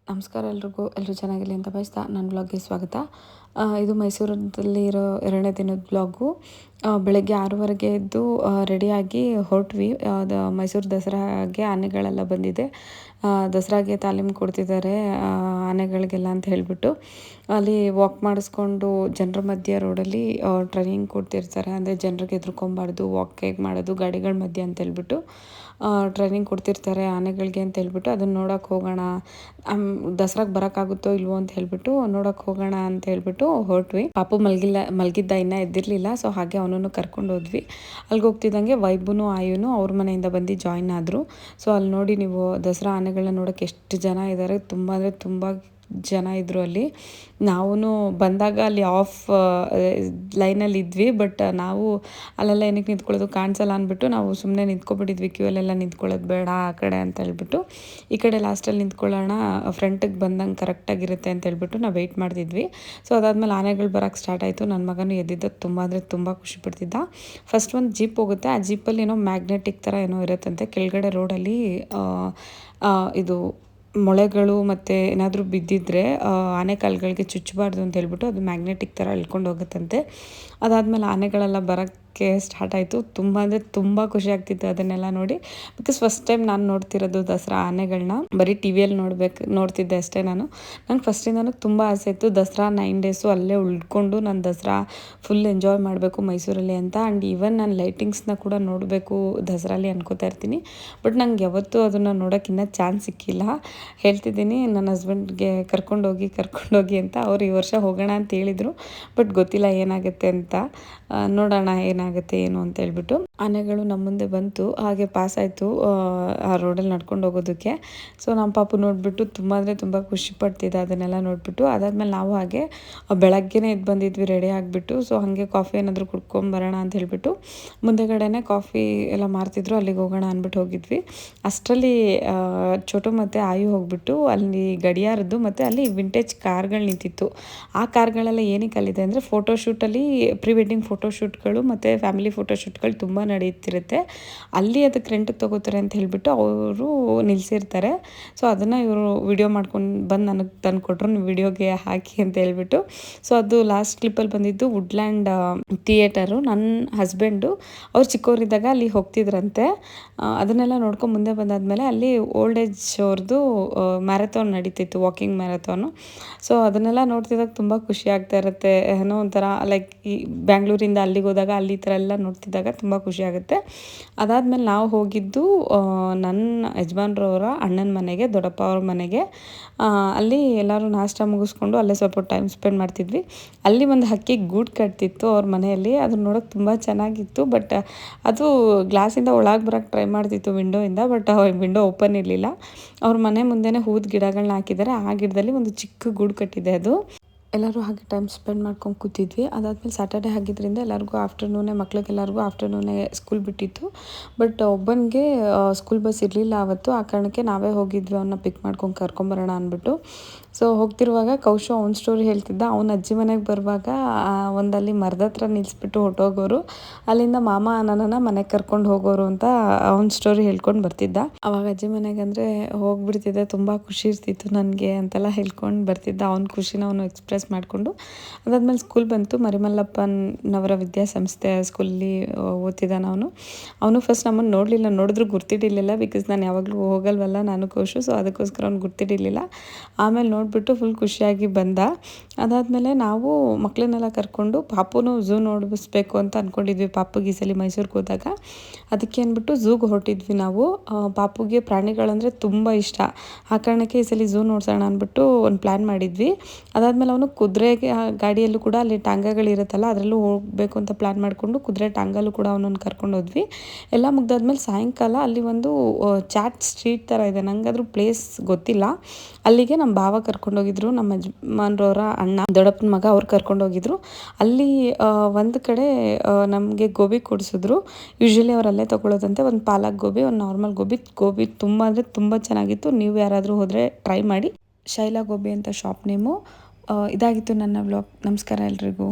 ನಮಸ್ಕಾರ ಎಲ್ಲರೂ ಚೆನ್ನಾಗಿರಲಿ ಅಂತ ಬಯಸ್ತಾ ನನ್ನ ಬ್ಲಾಗ್ಗೆ ಸ್ವಾಗತ. ಇದು ಮೈಸೂರಲ್ಲಿ ಇರೋ 2ನೇ ದಿನದ ಬ್ಲಾಗು. ಬೆಳಗ್ಗೆ 6:30ಗೆ ಎದ್ದು ರೆಡಿಯಾಗಿ ಹೊರಟ್ವಿ. ಅದು ಮೈಸೂರು ದಸರಾಗೆ ಆನೆಗಳೆಲ್ಲ ಬಂದಿದೆ. ದಸರಾಗೆ ತಾಲೀಮು ಕೊಡ್ತಿದ್ದಾರೆ ಆನೆಗಳಿಗೆಲ್ಲ ಅಂತ ಹೇಳಿಬಿಟ್ಟು ಅಲ್ಲಿ ವಾಕ್ ಮಾಡಿಸ್ಕೊಂಡು ಜನರ ಮಧ್ಯೆ ರೋಡಲ್ಲಿ ಟ್ರೈನಿಂಗ್ ಕೊಡ್ತಿರ್ತಾರೆ. ಅಂದರೆ ಜನರಿಗೆ ಹೆದರ್ಕೊಬಾರ್ದು, ವಾಕ್ ಹೇಗೆ ಮಾಡೋದು ಗಾಡಿಗಳ ಮಧ್ಯೆ ಅಂತ ಹೇಳ್ಬಿಟ್ಟು ಟ್ರೈನಿಂಗ್ ಕೊಡ್ತಿರ್ತಾರೆ ಆನೆಗಳಿಗೆ ಅಂತ ಹೇಳ್ಬಿಟ್ಟು ಅದನ್ನು ನೋಡೋಕೆ ಹೋಗೋಣ, ದಸರಾಗೆ ಬರೋಕ್ಕಾಗುತ್ತೋ ಇಲ್ವೋ ಅಂತ ಹೇಳ್ಬಿಟ್ಟು ನೋಡೋಕೆ ಹೋಗೋಣ ಅಂತ ಹೇಳ್ಬಿಟ್ಟು ಹೊರಟ್ವಿ. ಪಾಪು ಮಲಗಿದ್ದ ಇನ್ನೂ ಎದ್ದಿರಲಿಲ್ಲ. ಸೊ ಹಾಗೆ ಅವನನ್ನು ಕರ್ಕೊಂಡು ಹೋದ್ವಿ. ಅಲ್ಲಿಗೆ ಹೋಗ್ತಿದ್ದಂಗೆ ವೈಬುನು ಆಯುನು ಅವ್ರ ಮನೆಯಿಂದ ಬಂದು ಜಾಯಿನ್ ಆದರು. ಸೊ ಅಲ್ಲಿ ನೋಡಿ ನೀವು ದಸರಾ ಆನೆಗಳನ್ನ ನೋಡೋಕೆ ಎಷ್ಟು ಜನ ಇದ್ದಾರೆ. ತುಂಬ ಅಂದರೆ ತುಂಬ ಜನ ಇದ್ದರು ಅಲ್ಲಿ. ನಾವೂ ಬಂದಾಗ ಅಲ್ಲಿ ಆಫ್ ಲೈನಲ್ಲಿ ಇದ್ವಿ. ಬಟ್ ನಾವು ಅಲ್ಲೆಲ್ಲ ಏನಕ್ಕೆ ನಿಂತ್ಕೊಳ್ಳೋದು ಕಾಣಿಸಲ್ಲ ಅಂದ್ಬಿಟ್ಟು ನಾವು ಸುಮ್ಮನೆ ನಿಂತ್ಕೊಬಿಟ್ಟಿದ್ವಿ. ಕ್ಯೂಲೆಲ್ಲ ನಿಂತ್ಕೊಳ್ಳೋದು ಬೇಡ ಆ ಕಡೆ ಅಂತ ಹೇಳ್ಬಿಟ್ಟು ಈ ಕಡೆ ಲಾಸ್ಟಲ್ಲಿ ನಿಂತ್ಕೊಳ್ಳೋಣ, ಫ್ರಂಟಿಗೆ ಬಂದಂಗೆ ಕರೆಕ್ಟಾಗಿರುತ್ತೆ ಅಂತ ಹೇಳ್ಬಿಟ್ಟು ನಾವು ವೆಯ್ಟ್ ಮಾಡ್ತಿದ್ವಿ. ಸೊ ಅದಾದಮೇಲೆ ಆನೆಗಳು ಬರೋಕ್ಕೆ ಸ್ಟಾರ್ಟ್ ಆಯಿತು. ನನ್ನ ಮಗನೂ ಎದ್ದಿದ್ದ ತುಂಬ ಅಂದರೆ ತುಂಬ ಖುಷಿ ಪಡ್ತಿದ್ದ. ಫಸ್ಟ್ ಒಂದು ಜೀಪ್ ಹೋಗುತ್ತೆ. ಆ ಜೀಪಲ್ಲಿ ಏನೋ ಮ್ಯಾಗ್ನೆಟಿಕ್ ಥರ ಏನೋ ಇರುತ್ತಂತೆ. ಕೆಳಗಡೆ ರೋಡಲ್ಲಿ ಇದು ಮೊಳೆಗಳು ಮತ್ತು ಏನಾದರೂ ಬಿದ್ದಿದ್ರೆ ಆನೆ ಕಾಲುಗಳಿಗೆ ಚುಚ್ಚಬಾರ್ದು ಅಂತ ಹೇಳ್ಬಿಟ್ಟು ಅದು ಮ್ಯಾಗ್ನೆಟಿಕ್ ಥರ ಎಳ್ಕೊಂಡು ಹೋಗುತ್ತಂತೆ. ಅದಾದಮೇಲೆ ಆನೆಗಳೆಲ್ಲ ಬರೋಕ್ಕೆ ಸ್ಟಾರ್ಟ್ ಆಯಿತು. ತುಂಬ ಅಂದರೆ ತುಂಬ ಖುಷಿ ಆಗ್ತಿತ್ತು ಅದನ್ನೆಲ್ಲ ನೋಡಿ. ಬಿಕಾಸ್ ಫಸ್ಟ್ ಟೈಮ್ ನಾನು ನೋಡ್ತಿರೋದು ದಸರಾ ಆನೆಗಳನ್ನ. ಬರೀ ಟಿ ವಿಯಲ್ಲಿ ನೋಡ್ತಿದ್ದೆ ಅಷ್ಟೇ ನಾನು. ನಂಗೆ ಫಸ್ಟಿಂದನೂ ತುಂಬ ಆಸೆ ಇತ್ತು ದಸರಾ 9 ಡೇಸು ಅಲ್ಲೇ ಉಳ್ಕೊಂಡು ನಾನು ದಸರಾ ಫುಲ್ ಎಂಜಾಯ್ ಮಾಡಬೇಕು ಮೈಸೂರಲ್ಲಿ ಅಂತ. ಆ್ಯಂಡ್ ಈವನ್ ನಾನು ಲೈಟಿಂಗ್ಸ್ನ ಕೂಡ ನೋಡಬೇಕು ದಸರಲ್ಲಿ ಅನ್ಕೋತಾ ಇರ್ತೀನಿ. ಬಟ್ ನಂಗೆ ಯಾವತ್ತೂ ಅದನ್ನು ನೋಡೋಕ್ಕಿನ್ನ ಚಾನ್ಸ್ ಸಿಕ್ಕಿಲ್ಲ. ಹೇಳ್ತಿದ್ದೀನಿ ನನ್ನ ಹಸ್ಬೆಂಡ್ಗೆ ಕರ್ಕೊಂಡೋಗಿ ಅಂತ. ಅವ್ರು ಈ ವರ್ಷ ಹೋಗೋಣ ಅಂತ ಹೇಳಿದರು. ಬಟ್ ಗೊತ್ತಿಲ್ಲ ಏನಾಗುತ್ತೆ ಅಂತ. ನೋಡೋಣ ಏನಾಗುತ್ತೆ ಏನು ಅಂತ ಹೇಳ್ಬಿಟ್ಟು. ಆನೆಗಳು ನಮ್ಮ ಮುಂದೆ ಬಂತು, ಹಾಗೆ ಪಾಸ್ ಆಯಿತು ಆ ರೋಡಲ್ಲಿ ನಡ್ಕೊಂಡು ಹೋಗೋದಕ್ಕೆ. ಸೊ ನಮ್ಮ ಪಾಪು ನೋಡಿಬಿಟ್ಟು ತುಂಬ ಅಂದರೆ ತುಂಬ ಖುಷಿ ಪಡ್ತಿದ್ದ ಅದನ್ನೆಲ್ಲ ನೋಡಿಬಿಟ್ಟು. ಅದಾದಮೇಲೆ ನಾವು ಹಾಗೆ ಬೆಳಗ್ಗೆನೇ ಎದ್ದು ಬಂದಿದ್ವಿ ರೆಡಿ ಆಗಿಬಿಟ್ಟು. ಸೊ ಹಾಗೆ ಕಾಫಿ ಏನಾದರೂ ಕುಡ್ಕೊಂಬರೋಣ ಅಂತ ಹೇಳ್ಬಿಟ್ಟು ಮುಂದೆಗಡೆನೇ ಕಾಫಿ ಎಲ್ಲ ಮಾರ್ತಿದ್ರು, ಅಲ್ಲಿಗೆ ಹೋಗೋಣ ಅಂದ್ಬಿಟ್ಟು ಹೋಗಿದ್ವಿ. ಅಷ್ಟರಲ್ಲಿ ಚೋಟು ಮತ್ತು ಆಯು ಹೋಗ್ಬಿಟ್ಟು ಅಲ್ಲಿ ಗಡಿಯಾರದ್ದು ಮತ್ತು ಅಲ್ಲಿ ವಿಂಟೇಜ್ ಕಾರ್ಗಳು ನಿಂತಿತ್ತು. ಆ ಕಾರ್ಗಳೆಲ್ಲ ಏನಕ್ಕೆ ಅಲ್ಲಿದೆ ಅಂದರೆ ಫೋಟೋಶೂಟಲ್ಲಿ ಪ್ರೀ ವೆಡ್ಡಿಂಗ್ ಫೋಟೋಶೂಟ್ಗಳು ಮತ್ತು ಫ್ಯಾಮಿಲಿ ಫೋಟೋಶೂಟ್ಗಳು ತುಂಬ ನಡೀತಿರುತ್ತೆ. ಅಲ್ಲಿ ಅದಕ್ಕೆ ರೆಂಟಿಗೆ ತೊಗೋತಾರೆ ಅಂತ ಹೇಳಿಬಿಟ್ಟು ಅವರು ನಿಲ್ಲಿಸಿರ್ತಾರೆ. ಸೊ ಅದನ್ನು ಇವರು ವಿಡಿಯೋ ಮಾಡ್ಕೊಂಡು ಬಂದು ನನಗೆ ತಂದು ಕೊಟ್ಟರು, ನೀವು ವಿಡಿಯೋಗೆ ಹಾಕಿ ಅಂತ ಹೇಳ್ಬಿಟ್ಟು. ಸೊ ಅದು ಲಾಸ್ಟ್ ಕ್ಲಿಪ್ಪಲ್ಲಿ ಬಂದಿದ್ದು ವುಡ್ಲ್ಯಾಂಡ್ ಥಿಯೇಟರು. ನನ್ನ ಹಸ್ಬೆಂಡು ಅವ್ರು ಚಿಕ್ಕವರಿದ್ದಾಗ ಅಲ್ಲಿ ಹೋಗ್ತಿದ್ರಂತೆ. ಅದನ್ನೆಲ್ಲ ನೋಡ್ಕೊಂಡು ಮುಂದೆ ಬಂದಾದಮೇಲೆ ಅಲ್ಲಿ ಓಲ್ಡ್ ಏಜ್ ಅವ್ರದ್ದು ಮ್ಯಾರಥಾನ್ ನಡೀತಿತ್ತು, ವಾಕಿಂಗ್ ಮ್ಯಾರಥಾನು. ಸೊ ಅದನ್ನೆಲ್ಲ ನೋಡ್ತಿದ್ದಾಗ ತುಂಬ ಖುಷಿ ಆಗ್ತಾ ಇರುತ್ತೆ. ಏನೋ ಒಂಥರ ಲೈಕ್ ಈ ಬ್ಯಾಂಗ್ಳೂರಿಂದ ಅಲ್ಲಿಗೆ ಹೋದಾಗ ಅಲ್ಲಿ ಈ ಥರ ಎಲ್ಲ ನೋಡ್ತಿದ್ದಾಗ ತುಂಬ ಖುಷಿ ಆಗುತ್ತೆ. ಅದಾದಮೇಲೆ ನಾವು ಹೋಗಿದ್ದು ನನ್ನ ಯಜಮಾನ್ರವರ ಅಣ್ಣನ ಮನೆಗೆ, ದೊಡ್ಡಪ್ಪ ಅವ್ರ ಮನೆಗೆ. ಅಲ್ಲಿ ಎಲ್ಲರೂ ನಾಷ್ಟ ಮುಗಿಸ್ಕೊಂಡು ಅಲ್ಲೇ ಸ್ವಲ್ಪ ಟೈಮ್ ಸ್ಪೆಂಡ್ ಮಾಡ್ತಿದ್ವಿ. ಅಲ್ಲಿ ಒಂದು ಹಕ್ಕಿ ಗೂಡು ಕಟ್ತಿತ್ತು ಅವ್ರ ಮನೆಯಲ್ಲಿ. ಅದನ್ನ ನೋಡೋಕೆ ತುಂಬ ಚೆನ್ನಾಗಿತ್ತು. ಬಟ್ ಅದು ಗ್ಲಾಸಿಂದ ಒಳಗೆ ಬರೋಕ್ಕೆ ಟ್ರೈ ಮಾಡ್ತಿತ್ತು ವಿಂಡೋಯಿಂದ. ಬಟ್ ವಿಂಡೋ ಓಪನ್ ಇರಲಿಲ್ಲ. ಅವ್ರ ಮನೆ ಮುಂದೆನೇ ಹೂದ ಗಿಡಗಳನ್ನ ಹಾಕಿದ್ದಾರೆ. ಆ ಗಿಡದಲ್ಲಿ ಒಂದು ಚಿಕ್ಕ ಗೂಡು ಕಟ್ಟಿದೆ ಅದು. ಎಲ್ಲರೂ ಹಾಗೆ ಟೈಮ್ ಸ್ಪೆಂಡ್ ಮಾಡ್ಕೊಂಡು ಕೂತಿದ್ವಿ. ಅದಾದಮೇಲೆ ಸ್ಯಾಟರ್ಡೆ ಆಗಿದ್ದರಿಂದ ಎಲ್ಲರಿಗೂ ಮಕ್ಳಿಗೆಲ್ಲರಿಗೂ ಆಫ್ಟರ್ನೂನೇ ಸ್ಕೂಲ್ ಬಿಟ್ಟಿತ್ತು. ಬಟ್ ಒಬ್ಬನಿಗೆ ಸ್ಕೂಲ್ ಬಸ್ ಇರಲಿಲ್ಲ ಆವತ್ತು. ಆ ಕಾರಣಕ್ಕೆ ನಾವೇ ಹೋಗಿದ್ವಿ ಅವನ್ನ ಪಿಕ್ ಮಾಡ್ಕೊಂಡು ಕರ್ಕೊಂಬರೋಣ ಅಂದ್ಬಿಟ್ಟು. ಸೊ ಹೋಗ್ತಿರುವಾಗ ಕೌಶು ಅವ್ನ ಸ್ಟೋರಿ ಹೇಳ್ತಿದ್ದ. ಅವನ ಅಜ್ಜಿ ಮನೆಗೆ ಬರುವಾಗ ಒಂದಲ್ಲಿ ಮರದ ಹತ್ರ ನಿಲ್ಲಿಸ್ಬಿಟ್ಟು ಹೊಟ್ಟೋಗೋರು, ಅಲ್ಲಿಂದ ಮಾಮ ನನ್ನನ್ನು ಮನೆಗೆ ಕರ್ಕೊಂಡು ಹೋಗೋರು ಅಂತ ಅವ್ನ ಸ್ಟೋರಿ ಹೇಳ್ಕೊಂಡು ಬರ್ತಿದ್ದ. ಅವಾಗ ಅಜ್ಜಿ ಮನೆಗೆ ಅಂದರೆ ಹೋಗ್ಬಿಡ್ತಿದ್ದೆ, ತುಂಬ ಖುಷಿ ಇರ್ತಿತ್ತು ನನಗೆ ಅಂತೆಲ್ಲ ಹೇಳ್ಕೊಂಡು ಬರ್ತಿದ್ದ. ಅವ್ನ ಖುಷಿನ ಅವನು ಎಕ್ಸ್ಪ್ರೆಸ್ ಮಾಡಿಕೊಂಡು. ಅದಾದಮೇಲೆ ಸ್ಕೂಲ್ ಬಂತು. ಮರಿಮಲ್ಲಪ್ಪನವರ ವಿದ್ಯಾಸಂಸ್ಥೆ ಸ್ಕೂಲಲ್ಲಿ ಓದ್ತಿದ್ದಾನೆ ಅವನು. ಅವನು ಫಸ್ಟ್ ನಮ್ಮನ್ನು ನೋಡಿದ್ರು ಗುರ್ತಿಡಿಲಿಲ್ಲ. ಬಿಕಾಸ್ ನಾನು ಯಾವಾಗಲೂ ಹೋಗಲ್ವಲ್ಲ ನಾನು ಕೌಶು. ಸೊ ಅದಕ್ಕೋಸ್ಕರ ಅವ್ನು ಗುರ್ತಿಡಿಲಿಲ್ಲ. ಆಮೇಲೆ ನೋಡಿಬಿಟ್ಟು ಫುಲ್ ಖುಷಿಯಾಗಿ ಬಂದ. ಅದಾದಮೇಲೆ ನಾವು ಮಕ್ಕಳನ್ನೆಲ್ಲ ಕರ್ಕೊಂಡು ಪಾಪುನು ಝೂ ನೋಡಿಸ್ಬೇಕು ಅಂತ ಅಂದ್ಕೊಂಡಿದ್ವಿ. ಪಾಪುಗೆ ಈ ಸಲ ಮೈಸೂರಿಗೆ ಹೋದಾಗ ಅದಕ್ಕೆ ಅಂದ್ಬಿಟ್ಟು ಝೂಗೆ ಹೊರಟಿದ್ವಿ ನಾವು. ಪಾಪುಗೆ ಪ್ರಾಣಿಗಳಂದರೆ ತುಂಬ ಇಷ್ಟ. ಆ ಕಾರಣಕ್ಕೆ ಈ ಸಲ ಝೂ ನೋಡ್ಸೋಣ ಅಂದ್ಬಿಟ್ಟು ಒಂದು ಪ್ಲ್ಯಾನ್ ಮಾಡಿದ್ವಿ. ಅದಾದಮೇಲೆ ಅವನು ಕುದುರೆಗೆ ಗಾಡಿಯಲ್ಲೂ ಕೂಡ ಅಲ್ಲಿ ಟಾಂಗಗಳಿರುತ್ತಲ್ಲ ಅದರಲ್ಲೂ ಹೋಗಬೇಕು ಅಂತ ಪ್ಲ್ಯಾನ್ ಮಾಡಿಕೊಂಡು ಕುದುರೆ ಟಾಂಗಲ್ಲೂ ಕೂಡ ಅವನನ್ನು ಕರ್ಕೊಂಡು ಹೋದ್ವಿ. ಎಲ್ಲ ಮುಗ್ದಾದ್ಮೇಲೆ ಸಾಯಂಕಾಲ ಅಲ್ಲಿ ಒಂದು ಚಾಟ್ ಸ್ಟ್ರೀಟ್ ಥರ ಇದೆ. ನಂಗಾದ್ರೂ ಪ್ಲೇಸ್ ಗೊತ್ತಿಲ್ಲ. ಅಲ್ಲಿಗೆ ನಮ್ಮ ಭಾವ ಕರ್ಕೊಂಡೋಗಿದ್ರು, ನಮ್ಮ ಯಜಮಾನ್ರವರ ಅಣ್ಣ ದೊಡ್ಡಪ್ಪನ ಮಗ ಅವ್ರು ಕರ್ಕೊಂಡೋಗಿದ್ರು. ಅಲ್ಲಿ ಒಂದು ಕಡೆ ನಮಗೆ ಗೋಬಿ ಕೊಡಿಸಿದ್ರು. ಯೂಶ್ವಲಿ ಅವ್ರು ಅಲ್ಲೇ ತೊಗೊಳ್ಳೋದಂತೆ. ಒಂದು ಪಾಲಕ್ ಗೋಬಿ, ಒಂದು ನಾರ್ಮಲ್ ಗೋಬಿ ತುಂಬ ಅಂದರೆ ತುಂಬ ಚೆನ್ನಾಗಿತ್ತು. ನೀವು ಯಾರಾದರೂ ಹೋದರೆ ಟ್ರೈ ಮಾಡಿ. ಶೈಲಾ ಗೋಬಿ ಅಂತ ಶಾಪ್ ನೇಮು. ಇದಾಗಿತ್ತು ನನ್ನ ವ್ಲಾಗ್. ನಮಸ್ಕಾರ ಎಲ್ರಿಗೂ.